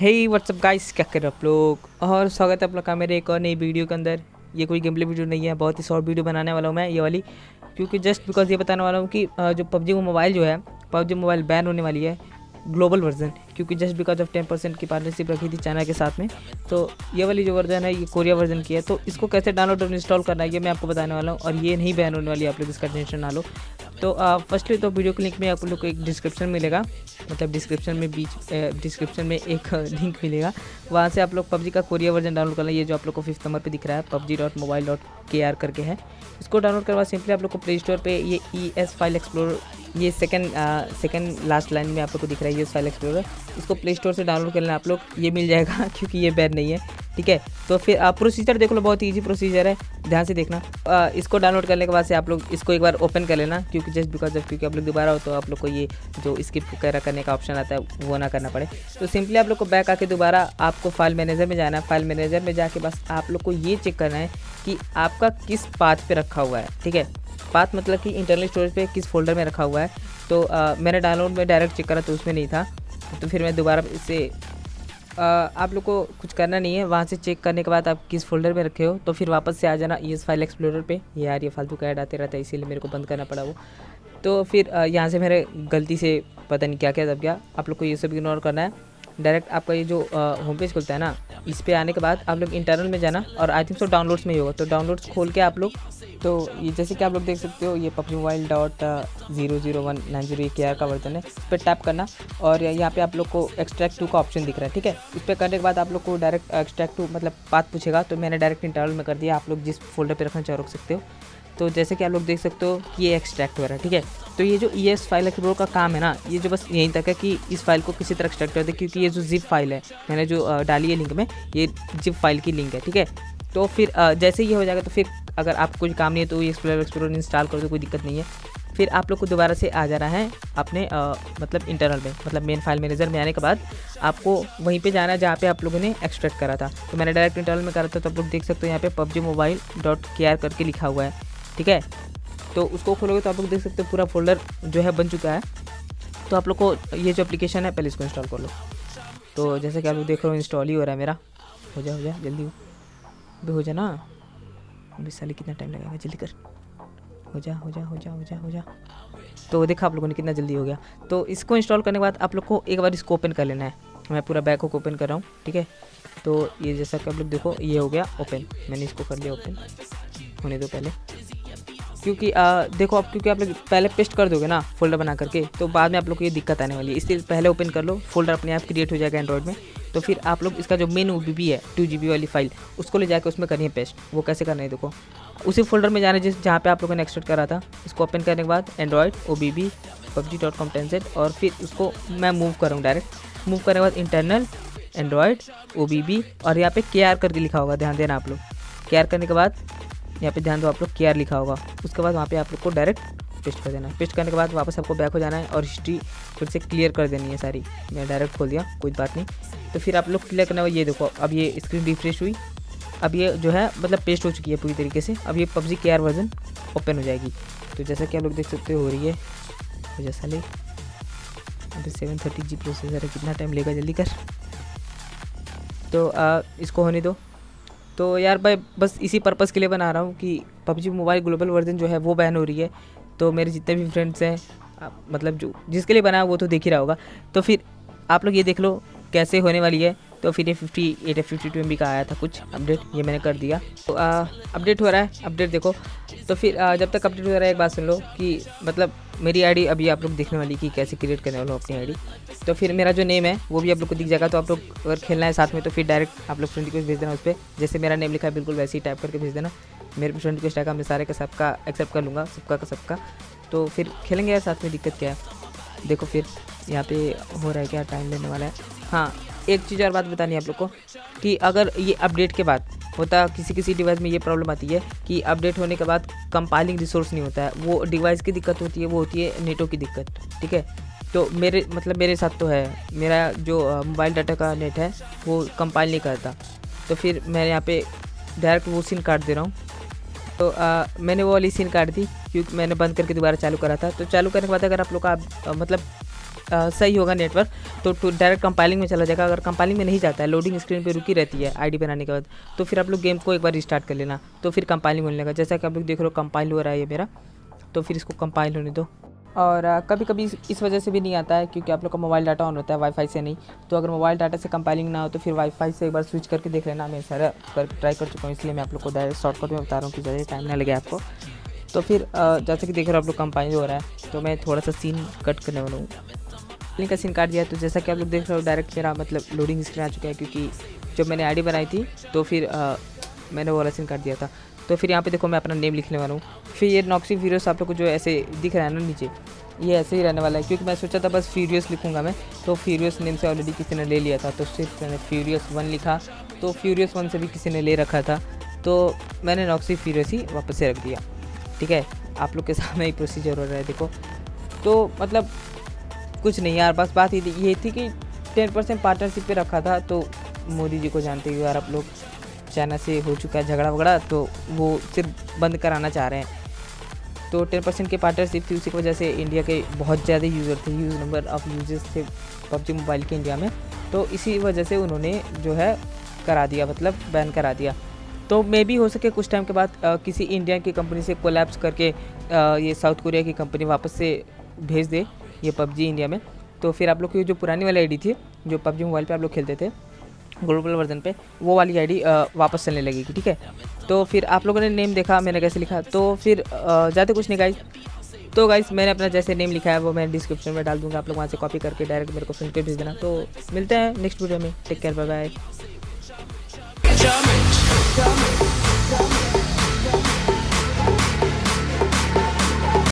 हे WhatsApp guys, क्या कर रहे हो आप लोग। और स्वागत है आप लोग का मेरे एक और नई वीडियो के अंदर। ये कोई गेम प्ले वीडियो नहीं है, बहुत ही शॉर्ट वीडियो बनाने वाला हूँ मैं ये वाली, क्योंकि जस्ट बिकॉज ये बताने वाला हूँ कि जो पबजी मोबाइल जो है, पबजी मोबाइल बैन होने वाली है ग्लोबल वर्जन, क्योंकि जस्ट बिकॉज ऑफ 10% की पार्टनरशिप रखी थी चाइना के साथ में। तो ये वाली जो वर्जन है ये कोरिया वर्जन की है, तो इसको कैसे डाउनलोड और इंस्टॉल करना है ये मैं आपको बताने वाला हूँ। और ये नहीं बैन होने वाली है, आप लोग इसका टेंशन ना लो। तो फर्स्टली तो वीडियो के लिंक में आप लोग को एक डिस्क्रिप्शन मिलेगा, मतलब डिस्क्रिप्शन में एक लिंक मिलेगा, वहाँ से आप लोग पबजी का कोरिया वर्जन डाउनलोड करना। ये जो आप लोग को 5th नंबर पे दिख रहा है pubg.mobile.kr करके है, इसको डाउनलोड करवा सिंपली आप लोग को प्ले स्टोर पे ये ES फाइल एक्सप्लोरर, ये सेकंड लास्ट लाइन में आप लोग को दिख रहा है ये फाइल एक्सप्लोरर, इसको प्ले स्टोर से डाउनलोड कर लेना आप लोग, ये मिल जाएगा क्योंकि ये बैन नहीं है, ठीक है। तो फिर आप प्रोसीजर देख लो, बहुत ईजी प्रोसीजर है, ध्यान से देखना। इसको डाउनलोड करने के बाद से आप लोग इसको एक बार ओपन कर लेना, क्योंकि जस्ट बिकॉज ऑफ क्योंकि आप लोग दोबारा हो तो आप लोग को ये जो स्किप वगैरह करने का ऑप्शन आता है वो ना करना पड़े। तो सिंपली आप लोग को बैक आके दोबारा आपको फाइल मैनेजर में जाना है। फाइल मैनेजर में जाके बस आप लोग को ये चेक करना है कि आपका किस पाथ पे रखा हुआ है, ठीक है। पाथ मतलब कि इंटरनल स्टोरेज पे किस फोल्डर में रखा हुआ है। तो मैंने डाउनलोड में डायरेक्ट चेक करा तो उसमें नहीं था, तो फिर मैं दोबारा इसे आप लोग को कुछ करना नहीं है, वहाँ से चेक करने के बाद आप किस फोल्डर में रखे हो तो फिर वापस से आ जाना ES फाइल एक्सप्लोरर पे। यार ये फालतू का ऐड आते रहता है, इसीलिए मेरे को बंद करना पड़ा वो। तो फिर यहाँ से मेरे गलती से पता नहीं क्या क्या दब गया। आप लोग को ये सब इग्नोर करना है। डायरेक्ट आपका ये जो होम पेज खुलता है ना, इस पर आने के बाद आप लोग इंटरनल में जाना, और आई थिंक सो डाउनलोड्स में ही होगा, तो डाउनलोड्स खोल के आप लोग, तो ये जैसे कि आप लोग देख सकते हो ये PUBGMobile.00190 का वर्जन है, इस पर टैप करना और यहाँ पे आप लोग को एक्सट्रैक्ट टू का ऑप्शन दिख रहा है, ठीक है। इस पर करने के बाद आप लोग को डायरेक्ट एक्सट्रैक्ट टू मतलब पाथ पूछेगा, तो मैंने डायरेक्ट इंटरनल में कर दिया। आप लोग जिस फोल्डर पर रखना चाहो रख सकते हो। तो जैसे कि आप लोग देख सकते हो कि ये एक्सट्रैक्ट हो रहा है, ठीक है। तो ये जो ES फाइल एक्सप्लोरर का काम है ना, ये जो बस यहीं तक है कि इस फाइल को किसी तरह एक्सट्रैक्ट कर दे, क्योंकि ये जो जिप फाइल है मैंने जो डाली है लिंक में, ये जिप फाइल की लिंक है, ठीक है। तो फिर जैसे ये हो जाएगा तो फिर अगर आपको कुछ काम नहीं है तो ये एक्सप्लोरर इंस्टॉल कर दो, कोई दिक्कत नहीं है। फिर आप लोग को दोबारा से आ जाना है अपने मतलब इंटरनल में, मतलब मेन फाइल मैनेजर में आने के बाद आपको वहीं पे जाना है जहाँ पे आप लोगों ने एक्सट्रैक्ट करा था। तो मैंने डायरेक्ट इंटरनल में करा था, तो आप लोग देख सकते हो यहाँ पे PUBGMobile.kr करके लिखा हुआ है, ठीक है। तो उसको खोलोगे तो आप लोग देख सकते हो पूरा फोल्डर जो है बन चुका है। तो आप लोग को ये जो एप्लीकेशन है पहले इसको इंस्टॉल कर लो। तो जैसे कि आप लोग देख रहे हो इंस्टॉल ही हो रहा है मेरा। हो जा जल्दी हो जा ना, अभी साले कितना टाइम लगेगा, जल्दी कर, हो जा। तो देखा आप लोगों ने कितना जल्दी हो गया। तो इसको इंस्टॉल करने के बाद आप लोग को एक बार इसको ओपन कर लेना है। मैं पूरा बैक को ओपन कर रहा हूँ, ठीक है। तो ये जैसा कि आप लोग देखो ये हो गया ओपन, मैंने इसको कर लिया ओपन, होने दो पहले, क्योंकि देखो आप, क्योंकि आप लोग पहले पेस्ट कर दोगे ना फोल्डर बना करके, तो बाद में आप लोग को ये दिक्कत आने वाली है, इसलिए पहले ओपन कर लो। फोल्डर अपने आप क्रिएट हो जाएगा एंड्रॉइड में। तो फिर आप लोग इसका जो मेन OBB है 2GB वाली फाइल, उसको ले जाकर उसमें करिए पेस्ट। वो कैसे करना है देखो, उसी फोल्डर में जाना जहाँ पे आप लोगों ने एक्सट्रैक्ट करा था। इसको ओपन करने के बाद एंड्रॉइड OBB PUBG.com10Z, और फिर उसको मैं मूव कर रहा हूँ डायरेक्ट। मूव करने के बाद इंटरनल एंड्रॉइड OBB, और यहाँ पे KR करके लिखा होगा, ध्यान देना आप लोग। KR करने के बाद यहाँ पे ध्यान दो आप लोग, KR लिखा होगा, उसके बाद वहाँ पे आप लोग को डायरेक्ट पेस्ट कर देना है। पेस्ट करने के बाद वापस आपको बैक हो जाना है और हिस्ट्री फिर से क्लियर कर देनी है सारी। मैं डायरेक्ट खोल दिया, कोई बात नहीं। तो फिर आप लोग क्लियर करना है, ये देखो अब ये स्क्रीन रिफ्रेश हुई, अब ये जो है मतलब पेस्ट हो चुकी है पूरी तरीके से। अब ये PUBG KR वर्जन ओपन हो जाएगी। तो जैसा कि आप लोग देख सकते हो रही है, तो जैसा ले अभी 730G प्रोसेसर है, कितना टाइम लेगा, जल्दी कर। तो इसको होने दो। तो यार भाई बस इसी पर्पज़ के लिए बना रहा हूँ कि PUBG मोबाइल ग्लोबल वर्जन जो है वो बैन हो रही है। तो मेरे जितने भी फ्रेंड्स हैं, मतलब जो जिसके लिए बनाया वो तो देख ही रहा होगा। तो फिर आप लोग ये देख लो कैसे होने वाली है। तो फिर ये 58 या 52 MB का आया था कुछ अपडेट, ये मैंने कर दिया। तो अपडेट हो रहा है, अपडेट देखो। तो फिर जब तक अपडेट हो रहा है एक बात सुन लो कि मतलब मेरी आईडी अभी आप लोग देखने वाली कि कैसे क्रिएट करने वाला हूँ अपनी आईडी। तो फिर मेरा जो नेम है वो भी आप लोग को दिख जाएगा। तो आप लोग अगर खेलना है साथ में तो फिर डायरेक्ट आप लोग फ्रेंड रिक्वेस्ट भेज देना उस पर, जैसे मेरा नेम लिखा है बिल्कुल वैसे ही टाइप करके भेज देना। मेरे फ्रेंड रिक्वेस्ट आएगा, मैं सारे का सबका एक्सेप्ट कर लूँगा, सबका का सबका। तो फिर खेलेंगे यार साथ में, दिक्कत क्या है। देखो फिर यहाँ पे हो रहा है क्या, टाइम लेने वाला है। हाँ एक चीज़ और बात बतानी है आप लोग को कि अगर ये अपडेट के बाद होता, किसी डिवाइस में ये प्रॉब्लम आती है कि अपडेट होने के बाद कंपाइलिंग रिसोर्स नहीं होता है, वो डिवाइस की दिक्कत होती है, वो होती है नेटों की दिक्कत, ठीक है। तो मेरे साथ तो है, मेरा जो मोबाइल डाटा का नेट है वो कंपाइल नहीं करता। तो फिर मैं यहाँ पे डायरेक्ट वो सिम काट दे रहा हूँ। तो मैंने वो वाली सिम काट दी, क्योंकि मैंने बंद करके दोबारा चालू करा था। तो चालू करने के बाद अगर आप लोग का मतलब सही होगा नेटवर्क तो डायरेक्ट कंपाइलिंग में चला जाएगा। अगर कंपाइलिंग में नहीं जाता है, लोडिंग स्क्रीन पे रुकी रहती है आईडी बनाने के बाद, तो फिर आप लोग गेम को एक बार रिस्टार्ट कर लेना, तो फिर कंपाइलिंग होने लगेगा। जैसा कि आप लोग देख रहे हो कंपाइल हो रहा है ये मेरा, तो फिर इसको कंपाइल होने दो। और कभी कभी इस वजह से भी नहीं आता है क्योंकि आप लोग का मोबाइल डाटा ऑन होता है, वाईफाई से नहीं। तो अगर मोबाइल डाटा से कंपाइलिंग ना हो तो फिर वाईफाई से एक बार स्विच करके देख लेना। मैं सारा ट्राई कर चुका हूँ, इसलिए मैं आप लोग को डायरेक्ट शॉर्टकट में बता रहा हूँ कि ज़्यादा टाइम ना लगे आपको। तो फिर जैसे कि देख रहे हो आप लोग कंपाइल हो रहा है, तो मैं थोड़ा सा सीन कट करने वाला हूँ। लिंक का सीन काट दिया, तो जैसा कि आप लोग देख रहे हो डायरेक्ट मेरा मतलब लोडिंग स्क्रीन आ चुका है, क्योंकि जब मैंने आईडी बनाई थी तो फिर मैंने वो वाला सीन काट दिया था। तो फिर यहाँ पे देखो मैं अपना नेम लिखने वाला हूँ। फिर ये नॉक्सी फ्यूरियस आप लोग को जो ऐसे दिख रहा है ना नीचे, ये ऐसे ही रहने वाला है, क्योंकि मैं सोचा था बस फ्यूरियस लिखूंगा मैं, तो फ्यूरियस नेम से ऑलरेडी किसी ने ले लिया था, तो सिर्फ मैंने फ्यूरियस 1 लिखा, तो फ्यूरियस 1 से भी किसी ने ले रखा था, तो मैंने नॉक्सी फ्यूरियस ही वापस से रख दिया। ठीक है, आप लोग के सामने ही प्रोसीजर हो रहा है देखो। तो मतलब कुछ नहीं यार, बस बात ये थी कि 10% पार्टनरशिप पे रखा था, तो मोदी जी को जानते हो यार आप लोग, चाइना से हो चुका है झगड़ा वगड़ा, तो वो सिर्फ बंद कराना चाह रहे हैं। तो 10% की पार्टनरशिप थी, उसी की वजह से इंडिया के बहुत ज़्यादा यूज़र थे, ह्यूज नंबर ऑफ यूजर्स थे पबजी मोबाइल के इंडिया में, तो इसी वजह से उन्होंने जो है करा दिया, मतलब बैन करा दिया। तो मे भी हो सके कुछ टाइम के बाद किसी इंडिया की कंपनी से कोलैप्स करके ये साउथ कोरिया की कंपनी वापस से भेज दे ये पबजी इंडिया में, तो फिर आप लोग की जो पुरानी वाली आईडी थी, जो पबजी मोबाइल पे आप लोग खेलते थे ग्लोबल वर्जन पे, वो वाली आईडी वापस चलने लगेगी। ठीक है, तो फिर आप लोगों ने नेम देखा मैंने कैसे लिखा, तो फिर ज़्यादा कुछ नहीं गाइस। तो गाइस मैंने अपना जैसे नेम लिखा है वो मैं डिस्क्रिप्शन में डाल दूँगा, आप लोग वहाँ से कॉपी करके डायरेक्ट मेरे को फ्रेंड पे भेज देना। तो मिलते हैं नेक्स्ट वीडियो में, टेक केयर, बाय बाय।